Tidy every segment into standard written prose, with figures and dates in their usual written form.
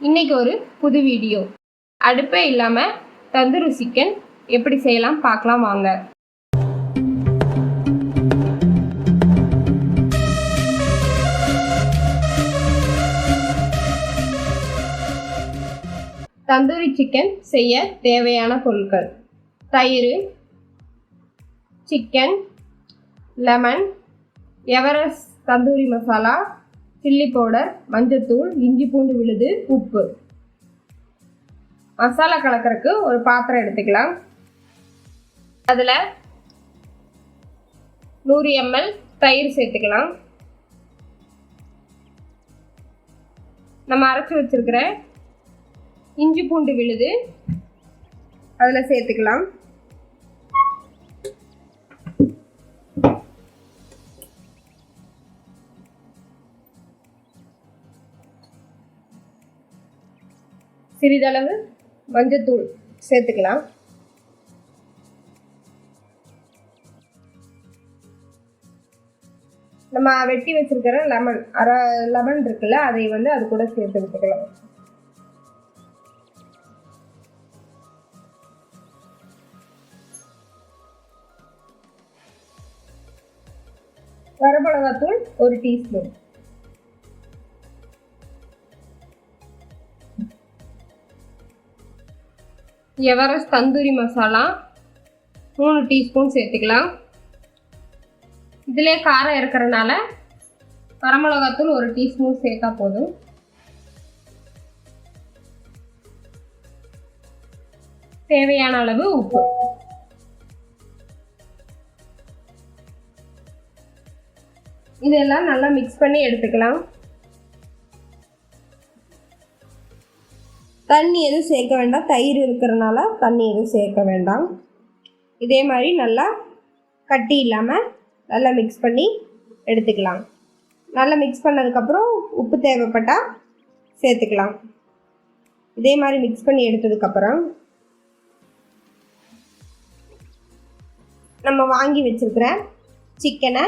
இன்னைக்கு ஒரு புது வீடியோ. அடுப்பே இல்லாமல் தந்தூரி சிக்கன் எப்படி செய்யலாம் பார்க்கலாம் வாங்க. தந்தூரி சிக்கன் செய்ய தேவையான பொருட்கள்: தயிர், chicken, lemon, Everest tandoori masala, chilli powder, மஞ்சத்தூள், இஞ்சி பூண்டு விழுது, உப்பு. மசாலா கலக்கிறதுக்கு ஒரு பாத்திரம் எடுத்துக்கலாம். அதில் 100 ml தயிர் சேர்த்துக்கலாம். நம்ம அரைச்சி வச்சிருக்கிற இஞ்சி பூண்டு விழுது அதில் சேர்த்துக்கலாம். சிறிதளவு மஞ்சத்தூள் சேர்த்துக்கலாம். நம்ம வெட்டி வச்சிருக்கிற லெமன், அரை லெமன் இருக்குல்ல, அதை அது கூட சேர்த்து விட்டுக்கலாம். வரமிளகாத்தூள் 1 teaspoon. Everest tandoori masala 3 teaspoon சேர்த்துக்கலாம். இதிலே காரம் இருக்கிறனால வரமிளகாத்தூள் 1 டீஸ்பூன் சேர்த்தா போதும். தேவையான அளவு உப்பு. இதெல்லாம் நல்லா மிக்ஸ் பண்ணி எடுத்துக்கலாம். தண்ணி எதுவும் சேர்க்க வேண்டாம், தயிர் இருக்கிறனால தண்ணி எதுவும் சேர்க்க வேண்டாம். இதே மாதிரி நல்லா கட்டி இல்லாமல் நல்லா மிக்ஸ் பண்ணி எடுத்துக்கலாம். நல்லா மிக்ஸ் பண்ணதுக்கப்புறம் உப்பு தேவைப்பட்டால் சேர்த்துக்கலாம். இதே மாதிரி மிக்ஸ் பண்ணி எடுத்ததுக்கப்புறம் நம்ம வாங்கி வச்சுருக்கிற சிக்கனை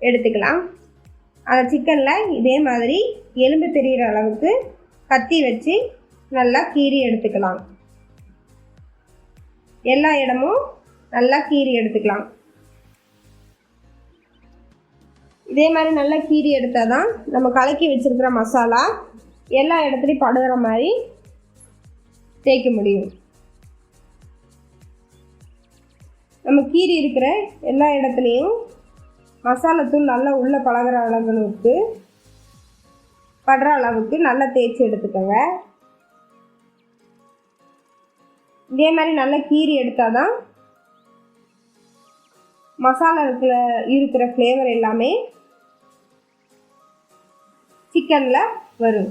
எடுத்துக்கலாம். அந்த சிக்கனில் இதே மாதிரி எலும்பு தெரிகிற அளவுக்கு கத்தி வச்சு நல்லா கீறி எடுத்துக்கலாம். எல்லா இடமும் நல்லா கீறி எடுத்துக்கலாம். இதே மாதிரி நல்லா கீறி எடுத்தால் தான் நம்ம கலக்கி வச்சுருக்கிற மசாலா எல்லா இடத்துலையும் படுகிற மாதிரி தேய்க்க முடியும். நம்ம கீறி இருக்கிற எல்லா இடத்துலையும் மசாலாத்தூள் நல்லா உள்ளே பழகிற அளவுக்கு படுற அளவுக்கு நல்லா தேய்ச்சி எடுத்துக்கோங்க. இதே மாதிரி நல்லா கீறி எடுத்தால் தான் மசாலா இருக்கிற ஃப்ளேவர் எல்லாமே சிக்கனில் வரும்.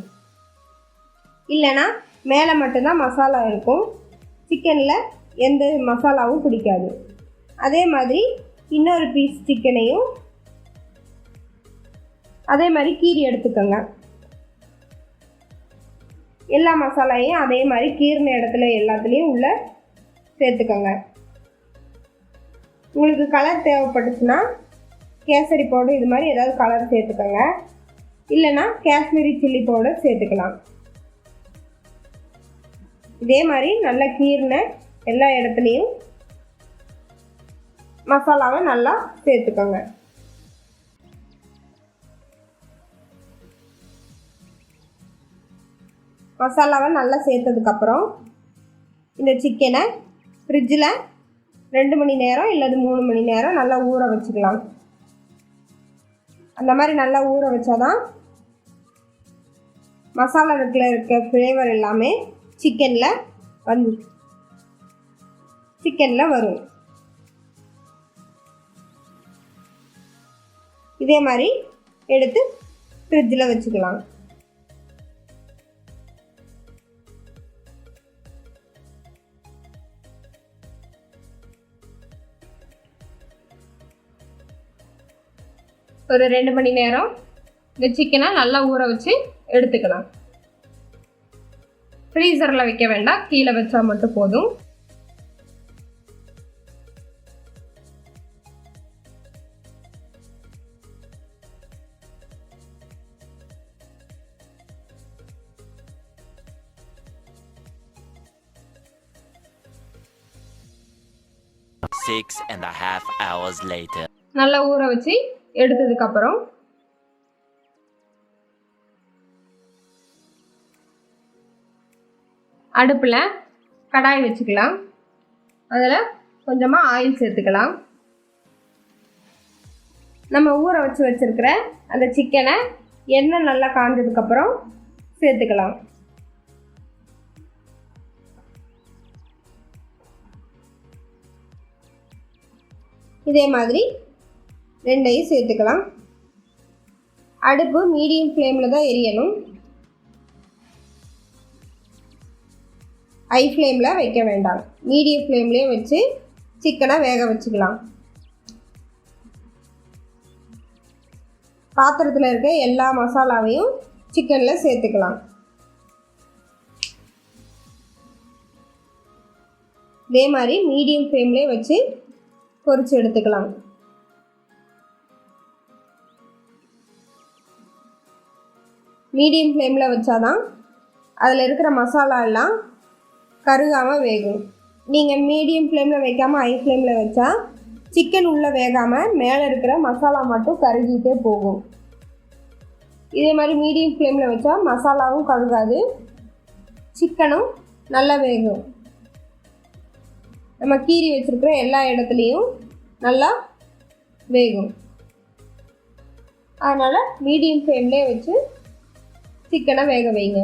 இல்லைன்னா மேலே மட்டும்தான் மசாலா இருக்கும், சிக்கனில் எந்த மசாலாவும் பிடிக்காது. அதே மாதிரி இன்னொரு பீஸ் சிக்கனையும் அதே மாதிரி கீறி எடுத்துக்கோங்க. எல்லா மசாலையும் அதே மாதிரி கீறின இடத்துல எல்லாத்துலேயும் உள்ள சேர்த்துக்கோங்க. உங்களுக்கு கலர் தேவைப்பட்டுச்சுன்னா கேசரி பவுடர் இது மாதிரி ஏதாவது கலர் சேர்த்துக்கோங்க. இல்லைன்னா காஷ்மீரி சில்லி பவுடர் சேர்த்துக்கலாம். இதே மாதிரி நல்லா கீறின எல்லா இடத்துலையும் மசாலாவை நல்லா சேர்த்துக்கோங்க. மசாலாவை நல்லா சேர்த்ததுக்கப்புறம் இந்த சிக்கனை ஃப்ரிட்ஜில் 2 மணி நேரம் இல்லது 3 மணி நேரம் நல்லா ஊற வச்சுக்கலாம். அந்த மாதிரி நல்லா ஊற வச்சாதான் மசாலாவில் இருக்க ஃப்ளேவர் எல்லாமே சிக்கனில் வரும். இதே மாதிரி எடுத்து ஃப்ரிட்ஜில் வச்சுக்கலாம். ஒரு 2 மணி நேரம் இந்த சிக்கனை நல்லா ஊற வச்சு எடுத்துக்கலாம். ஃப்ரீசரில் வைக்க வேண்டாம், கீழே வச்சா மட்டும் போதும். 6.5 hours later. நல்லா ஊற வச்சு எடுத்ததுக்கப்புறம் அடுப்பில் கடாய் வச்சுக்கலாம். அதில் கொஞ்சமாக ஆயில் சேர்த்துக்கலாம். நம்ம ஊற வச்சுருக்கிற அந்த சிக்கனை எண்ணெய் நல்லா காஞ்சதுக்கப்புறம் சேர்த்துக்கலாம். இதே மாதிரி ரெண்டையும் சேர்த்துக்கலாம். அடுப்பு மீடியம் ஃப்ளேமில் தான் எரியணும், ஹை ஃப்ளேமில் வைக்க வேண்டாம். மீடியம் ஃப்ளேம்லேயே வச்சு சிக்கனை வேக வச்சுக்கலாம். பாத்திரத்தில் இருக்க எல்லா மசாலாவையும் சிக்கனில் சேர்த்துக்கலாம். இதே மாதிரி மீடியம் ஃப்ளேம்லேயே வச்சு பொரிச்சு எடுத்துக்கலாம். மீடியம் ஃப்ளேமில் வச்சாதான் அதில் இருக்கிற மசாலா எல்லாம் கருகாமல் வேகும். நீங்கள் மீடியம் ஃப்ளேமில் வைக்காமல் ஹை ஃப்ளேமில் வச்சா சிக்கன் உள்ளே வேகாமல் மேலே இருக்கிற மசாலா மட்டும் கருகிட்டே போகும். இதே மாதிரி மீடியம் ஃப்ளேமில் வச்சா மசாலாவும் கருகாது, சிக்கனும் நல்லா வேகும். நம்ம கீறி வச்சுருக்கிற எல்லா இடத்துலையும் நல்லா வேகும். அதனால் மீடியம் ஃப்ளேம்லேயே வச்சு சிக்கனை வேக வைங்க.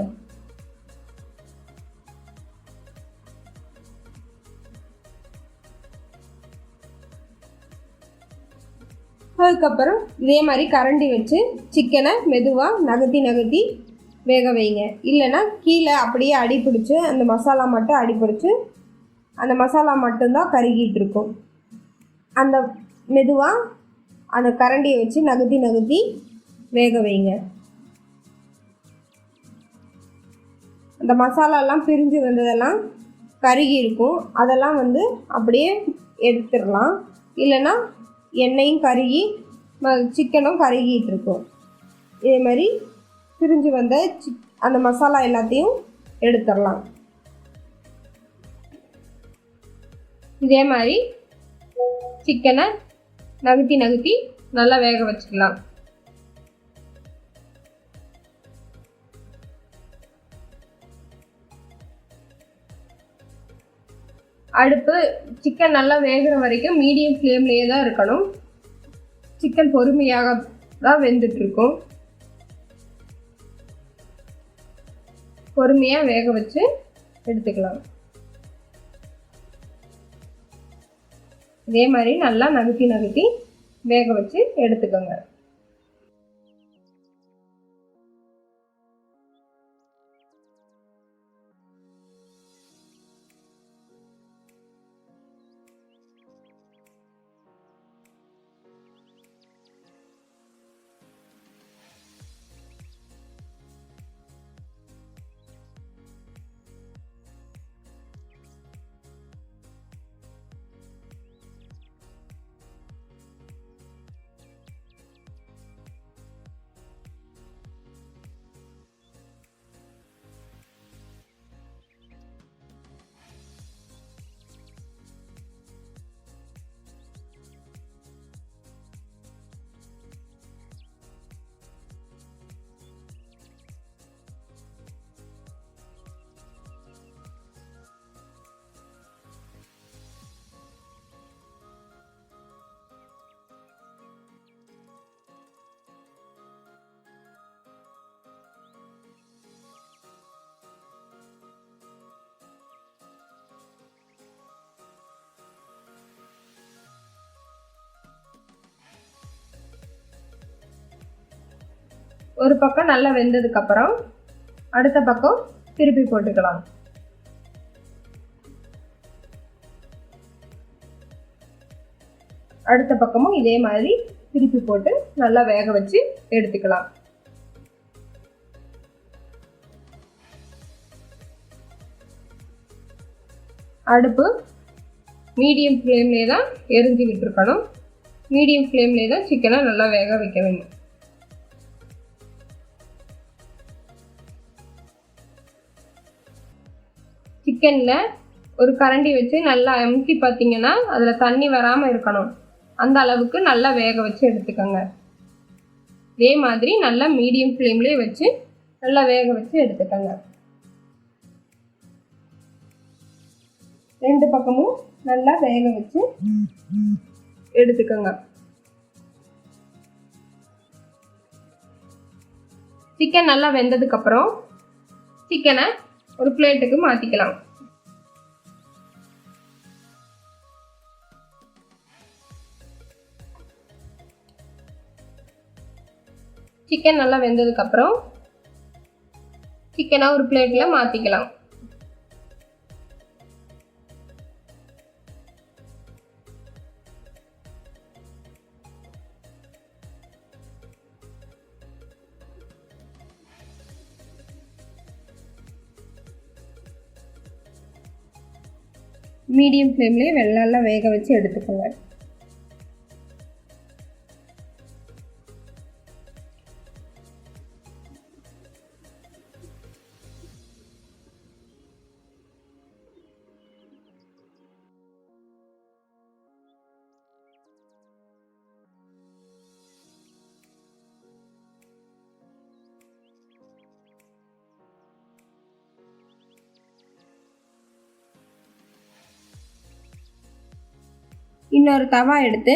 அதுக்கப்புறம் இதே மாதிரி கரண்டி வச்சு சிக்கனை மெதுவாக நகர்த்தி வேக வைங்க. இல்லைன்னா கீழே அப்படியே அடி பிடிச்சி அந்த மசாலா மட்டும் அடி பிடிச்சி அந்த மசாலா மட்டும்தான் கருகிட்டு இருக்கும். அந்த மெதுவாக அந்த கரண்டியை வச்சு நகர்த்தி வேக வைங்க. அந்த மசாலாலாம் பிரிஞ்சு வந்ததெல்லாம் கருகி இருக்கும், அதெல்லாம் அப்படியே எடுத்துடலாம். இல்லைன்னா எண்ணெயும் கருகி சிக்கனும் கருகிட்டு இருக்கும். இதே மாதிரி பிரிஞ்சு வந்த அந்த மசாலா எல்லாத்தையும் எடுத்துடலாம். இதே மாதிரி சிக்கனை நகர்த்தி நல்லா வேக வச்சுக்கலாம். அடுப்பு சிக்கன் நல்லா வேகிற வரைக்கும் மீடியம் ஃப்ளேம்லேயே தான் இருக்கணும். சிக்கன் பொறுமையாக தான் வெந்துட்டுருக்கும். பொறுமையாக வேக வச்சு எடுத்துக்கலாம். இதே மாதிரி நல்லா நகர்த்தி வேக வச்சு எடுத்துக்கோங்க. ஒரு பக்கம் நல்லா வெந்ததுக்கப்புறம் அடுத்த பக்கம் திருப்பி போட்டுக்கலாம். அடுத்த பக்கமும் இதே மாதிரி திருப்பி போட்டு நல்லா வேக வச்சு எடுத்துக்கலாம். அடுப்பு மீடியம் ஃப்ளேம்லேயே தான் எரிஞ்சுக்கிட்டு இருக்கணும். மீடியம் ஃப்ளேம்லேயே தான் சிக்கனை நல்லா வேக வைக்க வேண்டும். சிக்கனில் ஒரு கரண்டி வச்சு நல்லா அமுக்கி பார்த்தீங்கன்னா அதில் தண்ணி வராமல் இருக்கணும். அந்த அளவுக்கு நல்லா வேக வச்சு எடுத்துக்கோங்க. இதே மாதிரி நல்லா மீடியம் ஃப்ளேம்லேயே வச்சு நல்லா வேக வச்சு எடுத்துக்கோங்க. 2 பக்கமும் நல்லா வேக வச்சு எடுத்துக்கோங்க. சிக்கன் நல்லா வெந்ததுக்கப்புறம் சிக்கனை ஒரு பிளேட்டுக்கு மாற்றிக்கலாம். சிக்கன் நல்லா வெந்ததுக்கப்புறம் சிக்கனை ஒரு பிளேட்டில் மாற்றிக்கலாம். மீடியம் ஃப்ளேம்லேயே நல்லா வேக வச்சு எடுத்துக்கோங்க. இன்னொரு தவா எடுத்து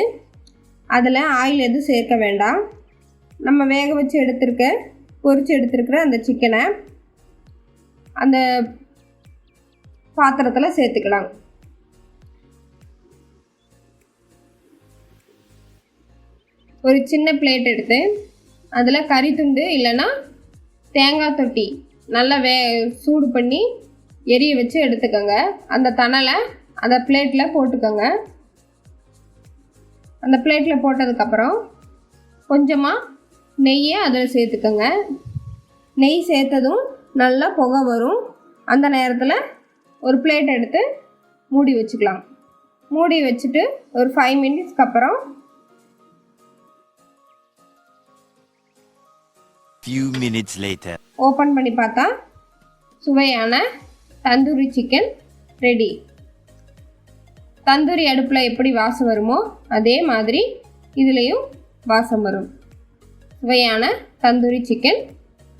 அதில் ஆயில் எதுவும் சேர்க்க வேண்டாம். நம்ம வேக வச்சு பொரிச்சு எடுத்துருக்கிற அந்த சிக்கனை அந்த பாத்திரத்தில் சேர்த்துக்கலாம். ஒரு சின்ன பிளேட் எடுத்து அதில் கறி துண்டு இல்லைன்னா தேங்காய் தொட்டி நல்லா சூடு பண்ணி எரிய வச்சு எடுத்துக்கோங்க. அந்த தணலை அந்த பிளேட்டில் போட்டுக்கோங்க. அந்த பிளேட்டில் போட்டதுக்கப்புறம் கொஞ்சமாக நெய்யை அதில் சேர்த்துக்கோங்க. நெய் சேர்த்ததும் நல்லா புகை வரும். அந்த நேரத்தில் ஒரு பிளேட் எடுத்து மூடி வச்சுக்கலாம். மூடி வச்சுட்டு ஒரு 5 மினிட்ஸ்க்கு அப்புறம் Few minutes later. ஓப்பன் பண்ணி பார்த்தா சுவையான தந்தூரி சிக்கன் ரெடி. தந்தூரி அடுப்பில் எப்படி வாசம் வருமோ அதே மாதிரி இதுலேயும் வாசம் வரும். சுவையான தந்தூரி சிக்கன்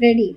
ரெடி.